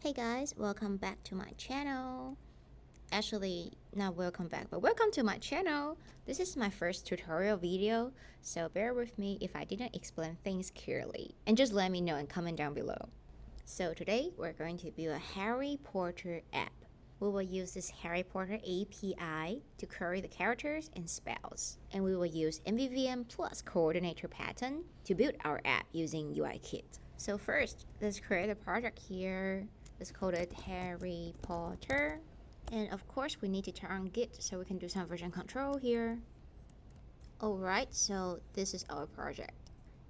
Hey guys, welcome back to my channel. Actually, not welcome back, but welcome to my channel. This is my first tutorial video, so bear with me if I didn't explain things clearly. And just let me know and comment down below. So today, we're going to build a Harry Potter app. We will use this Harry Potter API to query the characters and spells. And we will use MVVM plus Coordinator pattern to build our app using UIKit. So first, let's create a project here. Let's call it Harry Potter. And of course, we need to turn on Git so we can do some version control here. Alright, so this is our project.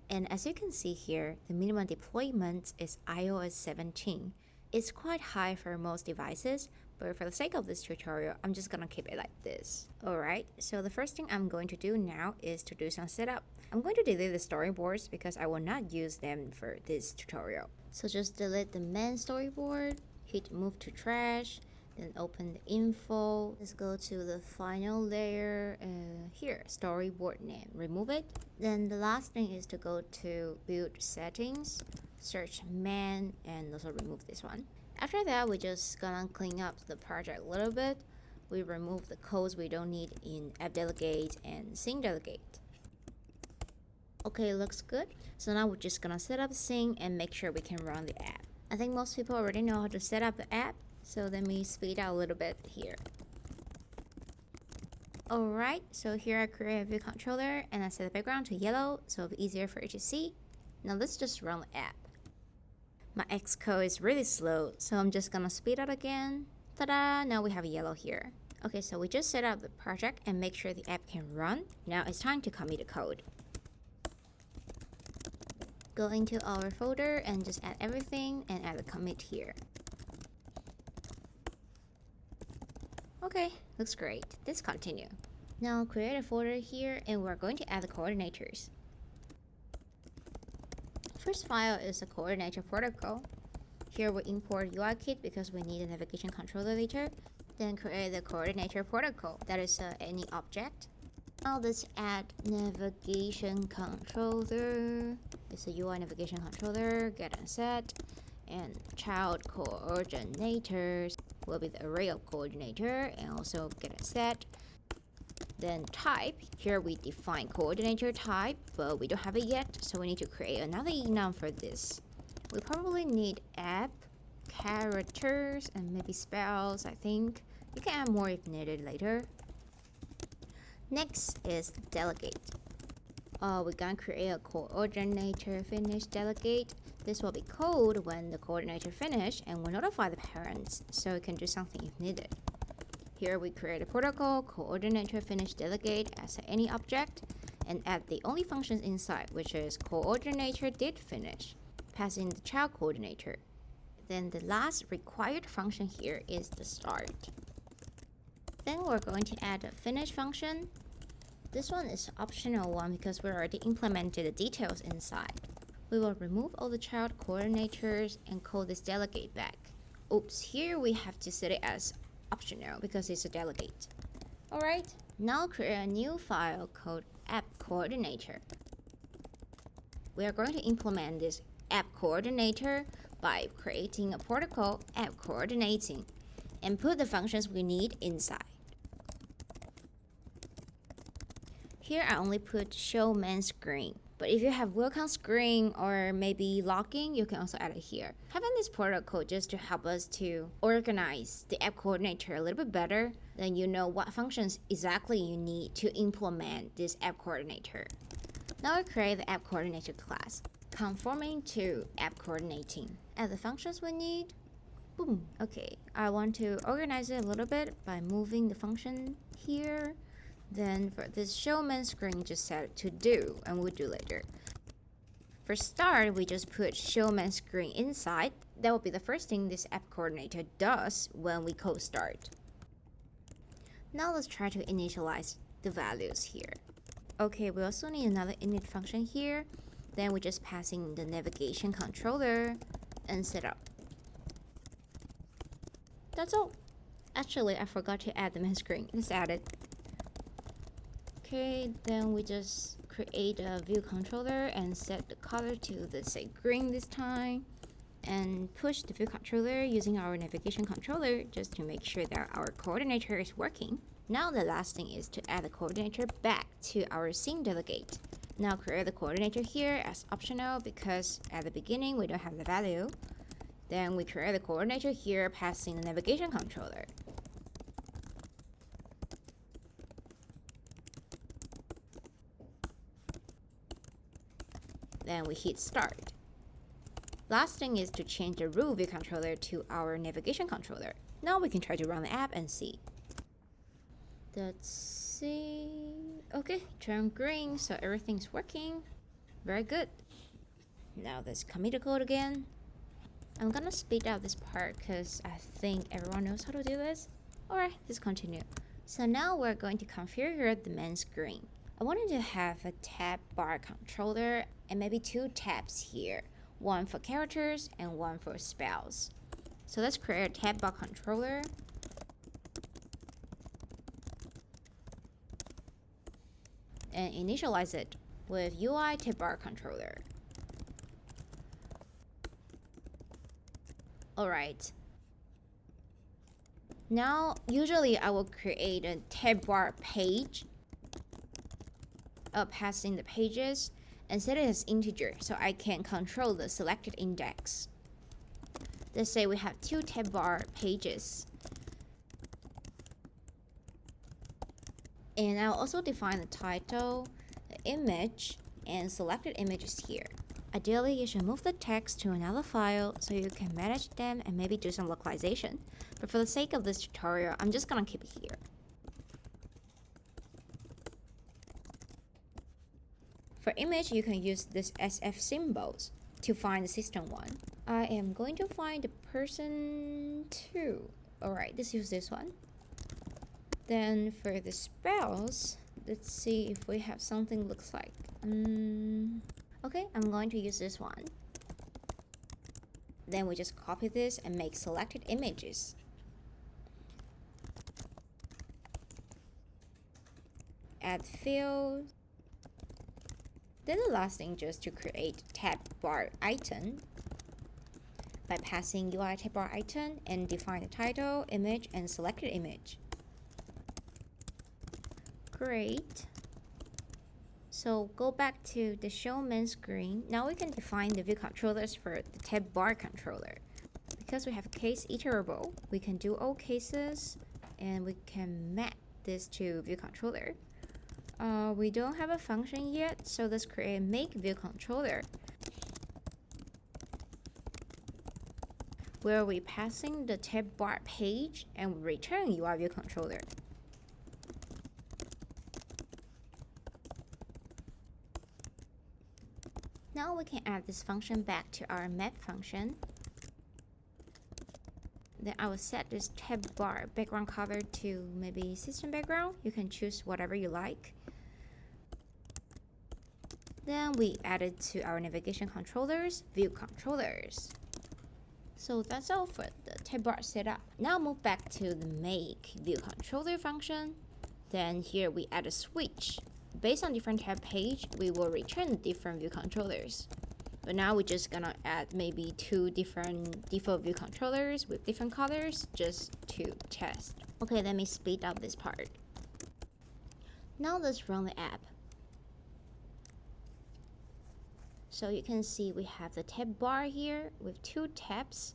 And as you can see here, the minimum deployment is iOS 17. It's quite high for most devices, but for the sake of this tutorial, I'm just gonna keep it like this. Alright, so the first thing I'm going to do now is to do some setup. I'm going to delete the storyboards because I will not use them for this tutorial. So just delete the main storyboard, hit move to trash, then open the info. Let's go to the final layer, here, storyboard name, remove it. Then the last thing is to go to build settings, search main, and also remove this one. After that, we're just gonna clean up the project a little bit. We remove the codes we don't need in app delegate and scene delegate. Okay, looks good. So now we're just gonna set up scene and make sure we can run the app. I think most people already know how to set up the app, so let me speed out a little bit here. Alright, so here I create a view controller and I set the background to yellow so it'll be easier for you to see. Now let's just run the app. My Xcode is really slow, so I'm just gonna speed out again. Ta-da! Now we have yellow here. Okay, so we just set up the project and make sure the app can run. Now it's time to commit the code. Go into our folder and just add everything and add a commit here. Okay, looks great. Let's continue. Now create a folder here and we're going to add the coordinators. First file is a coordinator protocol. Here we import UIKit because we need a navigation controller later. Then create the coordinator protocol, that is any object. Now let's add navigation controller. It's a UI navigation controller, get and set, and child coordinators will be the array of coordinator and also get and set. Then type, here we define coordinator type, but we don't have it yet, so we need to create another enum for this. We probably need app, characters, and maybe spells, I think. You can add more if needed later. Next is delegate. We're gonna create a coordinator finish delegate. This will be called when the coordinator finish and will notify the parents so it can do something if needed. Here we create a protocol coordinator finish delegate as any object and add the only functions inside, which is coordinator did finish, passing the child coordinator. Then the last required function here is the start. Then we're going to add a finish function. This one is optional one because we already implemented the details inside. We will remove all the child coordinators and call this delegate back. Oops, here we have to set it as optional because it's a delegate. Alright, now create a new file called app coordinator. We are going to implement this app coordinator by creating a protocol app coordinating and put the functions we need inside. Here I only put show main screen, but if you have welcome screen or maybe login, you can also add it here. Having this protocol just to help us to organize the app coordinator a little bit better, then you know what functions exactly you need to implement this app coordinator. Now we create the app coordinator class, conforming to app coordinating. Add the functions we need. Boom. Okay, I want to organize it a little bit by moving the function here. Then for this show main screen, just set it to do, and we'll do later. For start, we just put show main screen inside. That will be the first thing this app coordinator does when we code start. Now let's try to initialize the values here. Okay, we also need another init function here. Then we're just passing the navigation controller and set up. That's all. Actually, I forgot to add the main screen. Let's add it. Okay, then we just create a view controller and set the color to, let's say, green this time. and push the view controller using our navigation controller just to make sure that our coordinator is working. Now the last thing is to add the coordinator back to our scene delegate. Now create the coordinator here as optional because at the beginning we don't have the value. Then we create the coordinator here passing the navigation controller. Then we hit start. Last thing is to change the root view controller to our navigation controller. Now we can try to run the app and see. Let's see. Okay, turn green, so everything's working. Very good. Now let's commit the code again. I'm gonna speed up this part because I think everyone knows how to do this. Alright, let's continue. So now we're going to configure the main screen. I wanted to have a tab bar controller and maybe 2 tabs here. One for characters and one for spells. So let's create a tab bar controller. And initialize it with UI tab bar controller. Alright. Now, usually I will create a tab bar page passing the pages and set it as integer so I can control the selected index. Let's say we have 2 tab bar pages. And I'll also define the title, the image, and selected images here. Ideally, you should move the text to another file so you can manage them and maybe do some localization. But for the sake of this tutorial, I'm just gonna keep it here. For image, you can use this SF symbols to find the system one. I am going to find the person 2. Alright, let's use this one. Then for the spells, let's see if we have something looks like. Okay, I'm going to use this one. Then we just copy this and make selected images. Add field. Then the last thing just to create tab bar item by passing UI tab bar item and define the title, image, and selected image. Great. So go back to the show main screen. Now we can define the view controllers for the tab bar controller. Because we have case iterable, we can do all cases and we can map this to view controller. We don't have a function yet, so let's create make view controller, where we passing the tab bar page and return UI view controller. Now we can add this function back to our map function. Then I will set this tab bar background color to maybe system background. You can choose whatever you like. Then we add it to our navigation controllers, view controllers. So that's all for the tab bar setup. Now move back to the make view controller function. Then here we add a switch. Based on different tab page, we will return different view controllers. But now we're just gonna add maybe 2 different default view controllers with different colors just to test. Okay, let me speed up this part. Now let's run the app. So you can see we have the tab bar here with 2 tabs,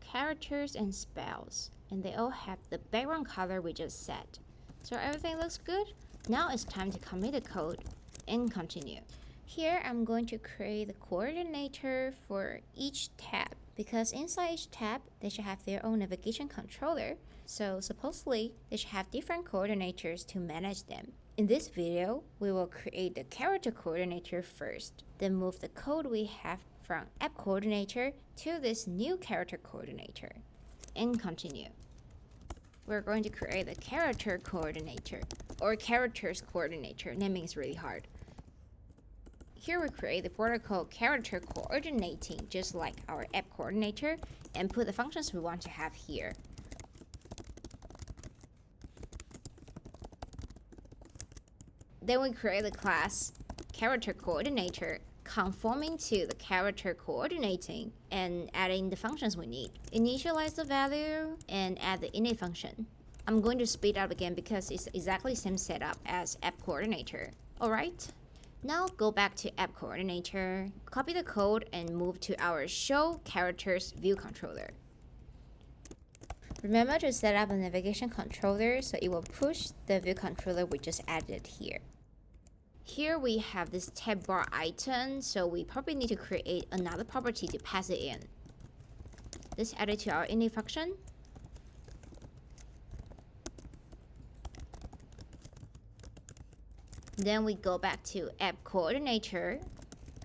characters and spells, and they all have the background color we just set. So everything looks good. Now it's time to commit the code and continue. Here I'm going to create the coordinator for each tab because inside each tab they should have their own navigation controller. So supposedly they should have different coordinators to manage them. In this video, we will create the character coordinator first, then move the code we have from app coordinator to this new character coordinator, and continue. We're going to create a character coordinator, or characters coordinator. Naming is really hard. Here we create the protocol character coordinating, just like our app coordinator, and put the functions we want to have here. Then we create the class character coordinator conforming to the character coordinating and adding the functions we need. Initialize the value and add the init function. I'm going to speed up again because it's exactly the same setup as app coordinator. Alright, now go back to app coordinator, copy the code and move to our show characters view controller. Remember to set up a navigation controller so it will push the view controller we just added here. Here we have this tab bar item, so we probably need to create another property to pass it in. Let's add it to our init function. Then we go back to app coordinator,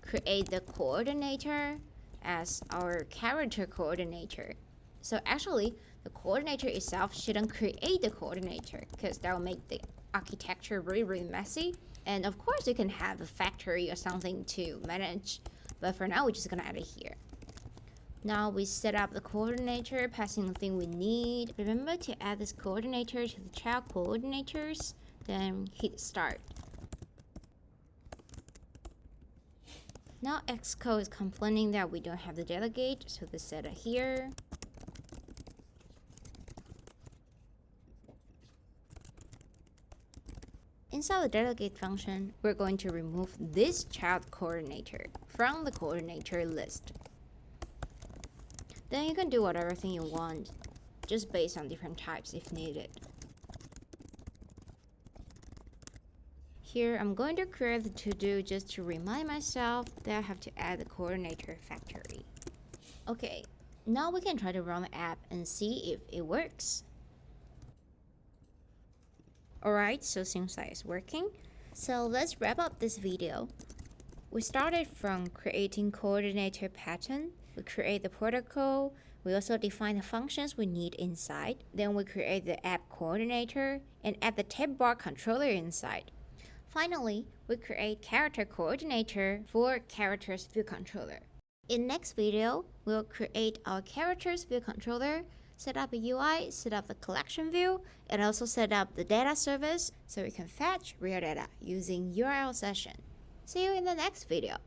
create the coordinator as our character coordinator. So actually, the coordinator itself shouldn't create the coordinator because that will make the architecture really messy. And of course, you can have a factory or something to manage, but for now, we're just gonna add it here. Now we set up the coordinator, passing the thing we need. Remember to add this coordinator to the child coordinators, then hit start. Now Xcode is complaining that we don't have the delegate, so let's set it here. Inside the delegate function, we're going to remove this child coordinator from the coordinator list. Then you can do whatever thing you want, just based on different types if needed. Here, I'm going to create the to-do just to remind myself that I have to add the coordinator factory. Okay, now we can try to run the app and see if it works. Alright, so seems like it's working. So let's wrap up this video. We started from creating coordinator pattern. We create the protocol. We also define the functions we need inside. Then we create the app coordinator and add the tab bar controller inside. Finally, we create character coordinator for characters view controller. In next video, we'll create our characters view controller, set up a UI, set up the collection view, and also set up the data service so we can fetch real data using URL session. See you in the next video.